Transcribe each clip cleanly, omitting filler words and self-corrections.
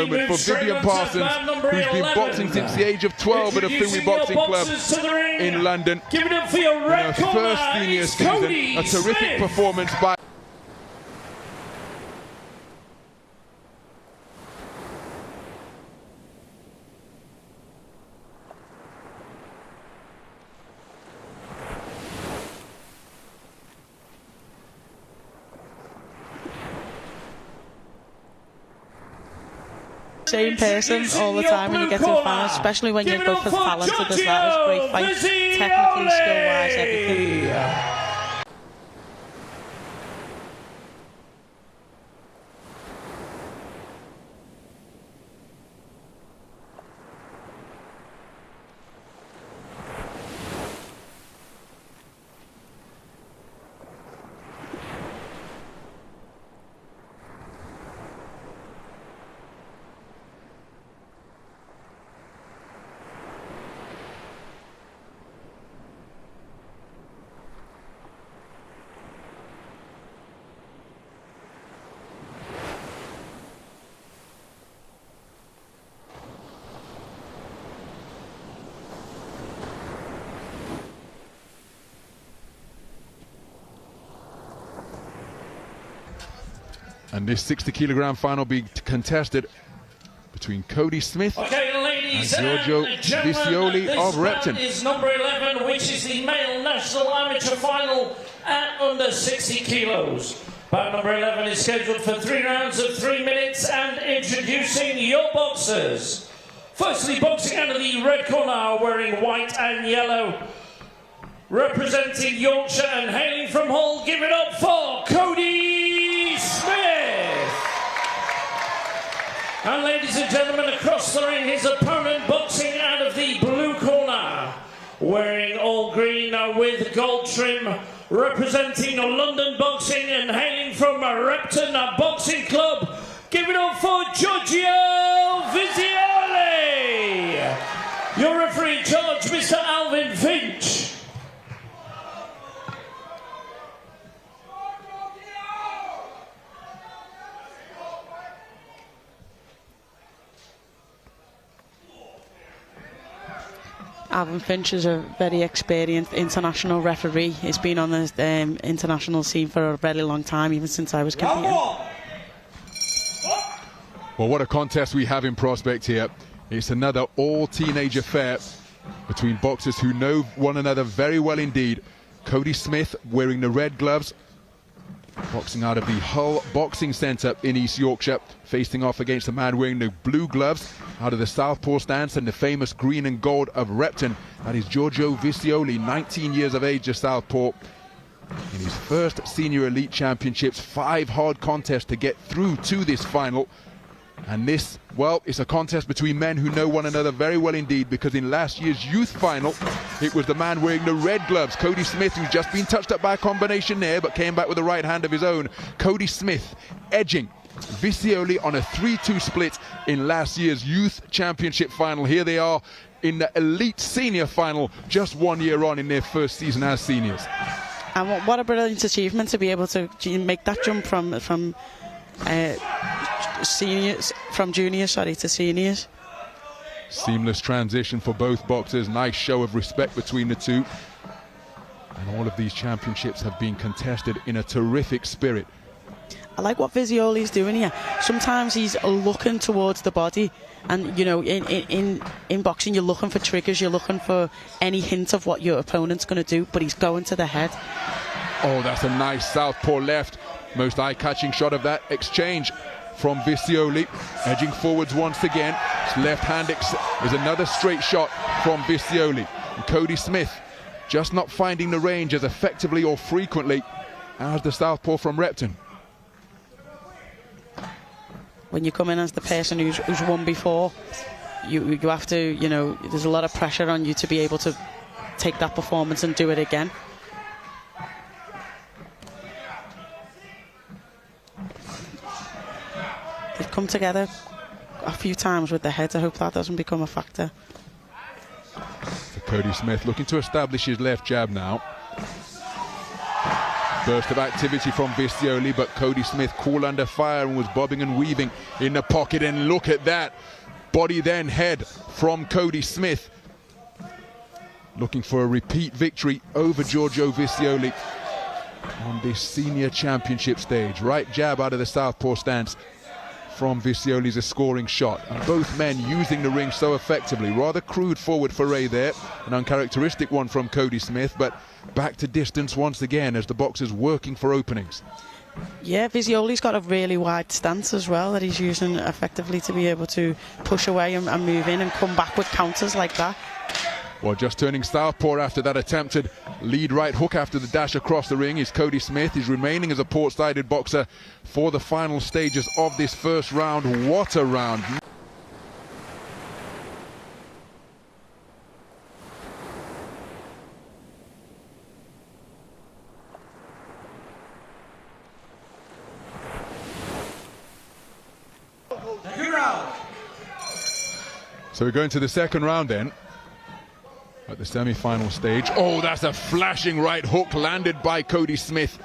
moment for Vivian Parsons, who's been boxing since the age of 12 at the Fumi Boxing Club in London. Give it up for your In her first senior season, a terrific performance by... Same person all the time when you get to the final, especially when you're both as talented as that. It was a great fight, technically, skill-wise, everything. And this 60-kilogram final being contested between Codie Smith and Giorgio Visioli of Repton. Is number 11, which is the male national amateur final at under 60 kilos. Bout number 11 is scheduled for 3 rounds of 3 minutes, and introducing your boxers. Firstly, boxing out of the red corner, wearing white and yellow, representing Yorkshire and hailing from Hull. Give it up for Codie Smith. And ladies and gentlemen, across the ring, his opponent boxing out of the blue corner, wearing all green with gold trim, representing London boxing and hailing from Repton Boxing Club. Give it up for Giorgio Visioli. Your referee in charge, Mr. Alvin Finch. Alvin Finch is a very experienced international referee. He's been on the international scene for a very long time, even since I was competing. Well, what a contest we have in prospect here. It's another all-teenage affair between boxers who know one another very well indeed. Codie Smith wearing the red gloves, boxing out of the Hull Boxing Centre in East Yorkshire, facing off against a man wearing the blue gloves out of the Southpaw stance and the famous green and gold of Repton. That is Giorgio Visioli, 19 years of age, of Southpaw. In his first senior elite championships, 5 hard contests to get through to this final. And this, well, it's a contest between men who know one another very well indeed, because in last year's youth final, it was the man wearing the red gloves, Codie Smith, who's just been touched up by a combination there, but came back with a right hand of his own. Codie Smith edging Visioli on a 3-2 split in last year's youth championship final. Here they are in the elite senior final, just 1 year on in their first season as seniors. And what a brilliant achievement to be able to make that jump from juniors to seniors. Seamless transition for both boxers. Nice show of respect between the two. And all of these championships have been contested in a terrific spirit. I like what Visioli's doing here. Sometimes he's looking towards the body, and you know, in boxing, you're looking for triggers, you're looking for any hint of what your opponent's going to do, but he's going to the head. Oh, that's a nice southpaw left. Most eye-catching shot of that exchange from Visioli, edging forwards once again. His left hand is another straight shot from Visioli. And Codie Smith just not finding the range as effectively or frequently as the southpaw from Repton. When you come in as the person who's won before, you have to, you know, there's a lot of pressure on you to be able to take that performance and do it again. They've come together a few times with their heads. I hope that doesn't become a factor. So Codie Smith looking to establish his left jab now. Burst of activity from Visioli, but Codie Smith cool under fire and was bobbing and weaving in the pocket. And look at that. Body then head from Codie Smith. Looking for a repeat victory over Giorgio Visioli on this senior championship stage. Right jab out of the southpaw stance from Visioli is a scoring shot. And both men using the ring so effectively. Rather crude forward foray there. An uncharacteristic one from Codie Smith, but back to distance once again as the boxer's working for openings. Yeah, Visioli's got a really wide stance as well that he's using effectively to be able to push away and move in and come back with counters like that. Well, just turning southpaw after that attempted lead right hook after the dash across the ring is Codie Smith. He's remaining as a port-sided boxer for the final stages of this first round. What a round. So we're going to the second round then. At the semi-final stage. Oh, that's a flashing right hook landed by Codie Smith,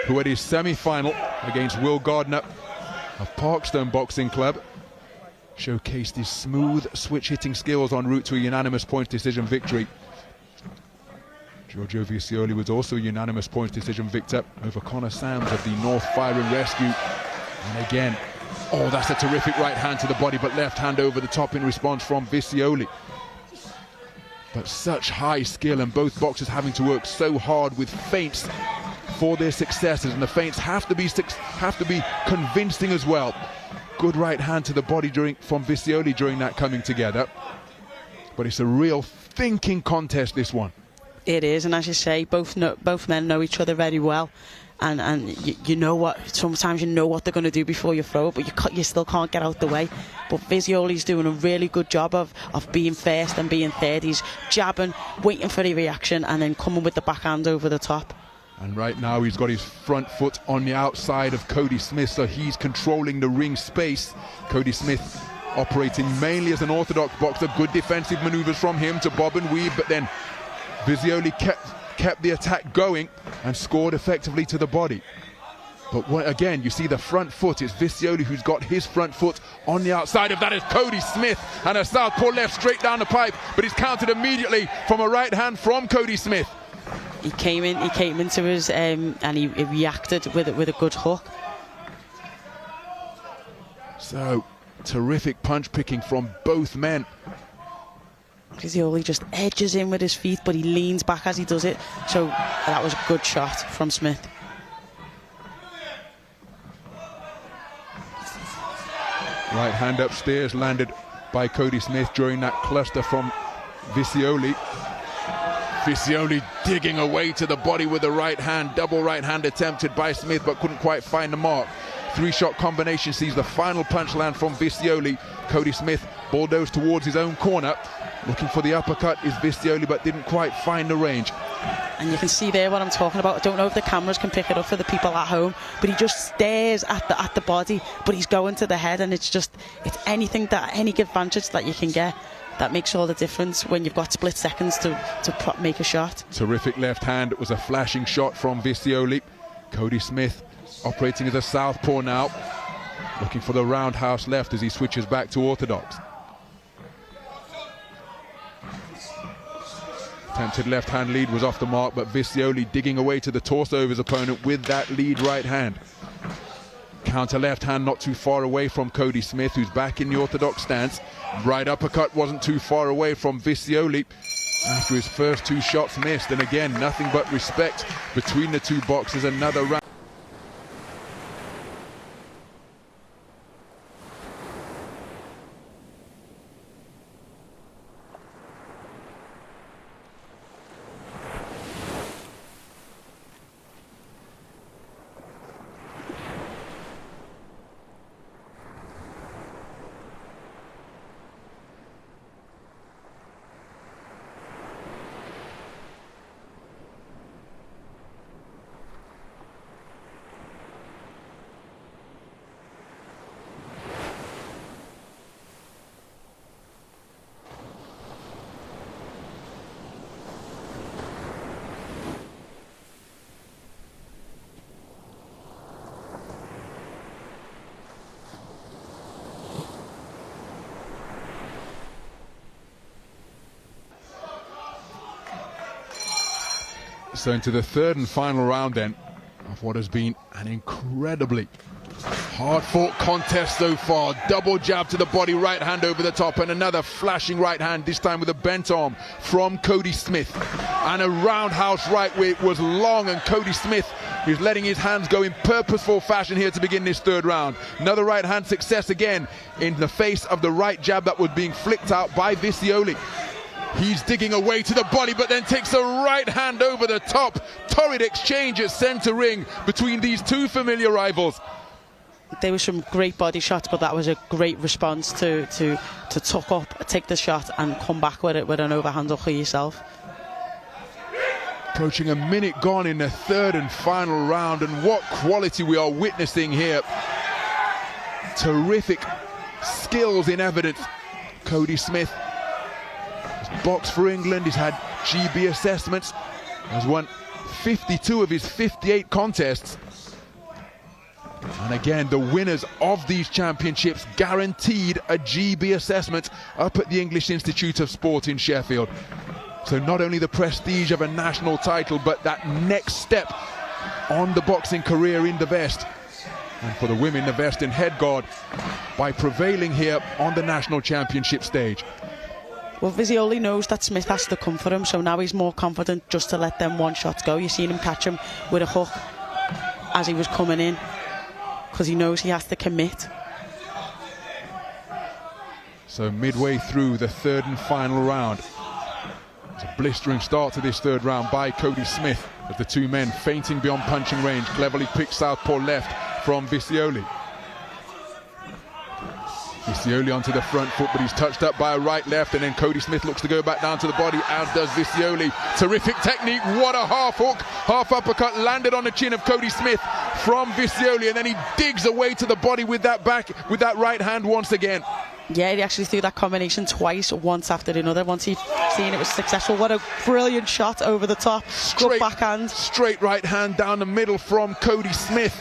who at his semi-final against Will Gardner of Parkstone Boxing Club showcased his smooth switch-hitting skills en route to a unanimous points decision victory. Giorgio Visioli was also a unanimous points decision victor over Connor Sams of the North Fire and Rescue. And again, oh, that's a terrific right hand to the body, but left hand over the top in response from Visioli. But such high skill, and both boxers having to work so hard with feints for their successes, and the feints have to be convincing as well. Good right hand to the body from Visioli during that coming together. But it's a real thinking contest, this one. It is, and as you say, both men know each other very well. And you know what, sometimes you know what they're going to do before you throw it, but you still can't get out the way. But Visioli's doing a really good job of being first and being third. He's jabbing, waiting for the reaction, and then coming with the backhand over the top. And right now he's got his front foot on the outside of Codie Smith, so he's controlling the ring space. Codie Smith operating mainly as an orthodox boxer. Good defensive maneuvers from him to bob and weave, but then Visioli kept the attack going and scored effectively to the body. But again, you see the front foot. It's Visioli who's got his front foot on the outside of that is Codie Smith, and a southpaw left straight down the pipe, but he's countered immediately from a right hand from Codie Smith. He came into his and he reacted with a good hook. So terrific punch picking from both men. Visioli just edges in with his feet, but he leans back as he does it. So that was a good shot from Smith. Right hand upstairs landed by Codie Smith during that cluster from Visioli. Visioli digging away to the body with the right hand. Double right hand attempted by Smith, but couldn't quite find the mark. Three-shot combination sees the final punch land from Visioli. Codie Smith bulldozed towards his own corner. Looking for the uppercut is Visioli, but didn't quite find the range. And you can see there what I'm talking about. I don't know if the cameras can pick it up for the people at home, but he just stares at the body, but he's going to the head, and it's anything that, any advantage that you can get, that makes all the difference when you've got split seconds to make a shot. Terrific left hand. It was a flashing shot from Visioli. Codie Smith operating as a southpaw now, looking for the roundhouse left as he switches back to orthodox. Attempted left hand lead was off the mark, but Visioli digging away to the torso of his opponent with that lead right hand. Counter left hand not too far away from Codie Smith, who's back in the orthodox stance. Right uppercut wasn't too far away from Visioli after his first two shots missed. And again, nothing but respect between the two boxers. Another round. So into the third and final round then of what has been an incredibly hard-fought contest so far. Double jab to the body, right hand over the top, and another flashing right hand, this time with a bent arm from Codie Smith. And a roundhouse right where it was long, and Codie Smith is letting his hands go in purposeful fashion here to begin this third round. Another right hand success again in the face of the right jab that was being flicked out by Visioli. He's digging away to the body, but then takes a right hand over the top. Torrid exchange at centre ring between these two familiar rivals. There were some great body shots, but that was a great response to tuck up, take the shot, and come back with it with an overhand hook yourself. Approaching a minute gone in the third and final round, and what quality we are witnessing here. Terrific skills in evidence. Codie Smith has boxed for England, he's had GB assessments, has won 52 of his 58 contests. And again, the winners of these championships guaranteed a GB assessment up at the English Institute of Sport in Sheffield. So not only the prestige of a national title, but that next step on the boxing career in the vest. And for the women, the vest in head guard, by prevailing here on the national championship stage. Well, Visioli knows that Smith has to come for him, so now he's more confident just to let them one shots go. You've seen him catch him with a hook as he was coming in, because he knows he has to commit. So midway through the third and final round. It's a blistering start to this third round by Codie Smith, as the two men feinting beyond punching range, cleverly picked southpaw left from Visioli. Visioli onto the front foot, but he's touched up by a right left, and then Codie Smith looks to go back down to the body, as does Visioli. Terrific technique, what a half hook, half uppercut landed on the chin of Codie Smith from Visioli, and then he digs away to the body with that right hand once again. Yeah, he actually threw that combination twice, once after another. Once he'd seen it was successful. What a brilliant shot over the top. Good backhand. Straight right hand down the middle from Codie Smith.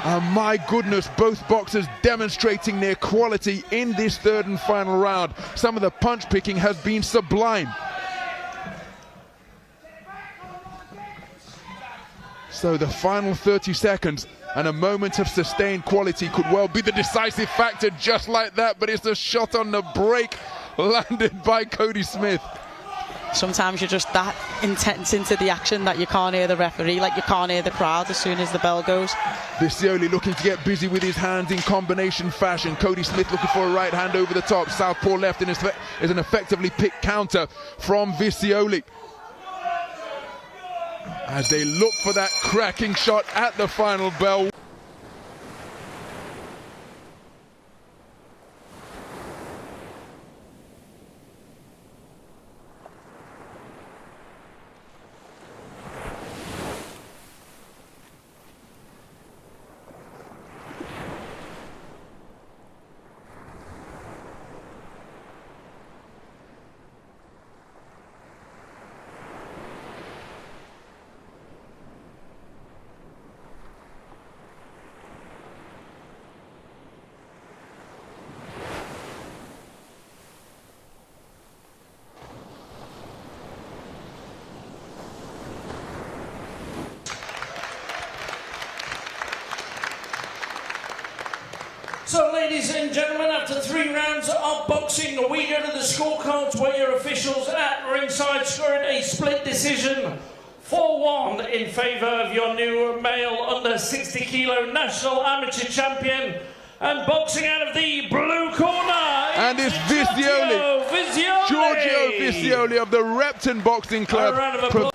My goodness, both boxers demonstrating their quality in this third and final round. Some of the punch picking has been sublime. So the final 30 seconds and a moment of sustained quality could well be the decisive factor, just like that, but it's a shot on the break landed by Codie Smith. Sometimes you're just that intense into the action that you can't hear the referee, like you can't hear the crowd as soon as the bell goes. Visioli looking to get busy with his hands in combination fashion. Codie Smith looking for a right hand over the top, southpaw left, and is an effectively picked counter from Visioli, as they look for that cracking shot at the final bell. So, ladies and gentlemen, after 3 rounds of boxing, we go to the scorecards where your officials at ringside scored a split decision 4-1 in favour of your new male under 60 kilo national amateur champion. And boxing out of the blue corner, and it's Giorgio Visioli of the Repton Boxing Club.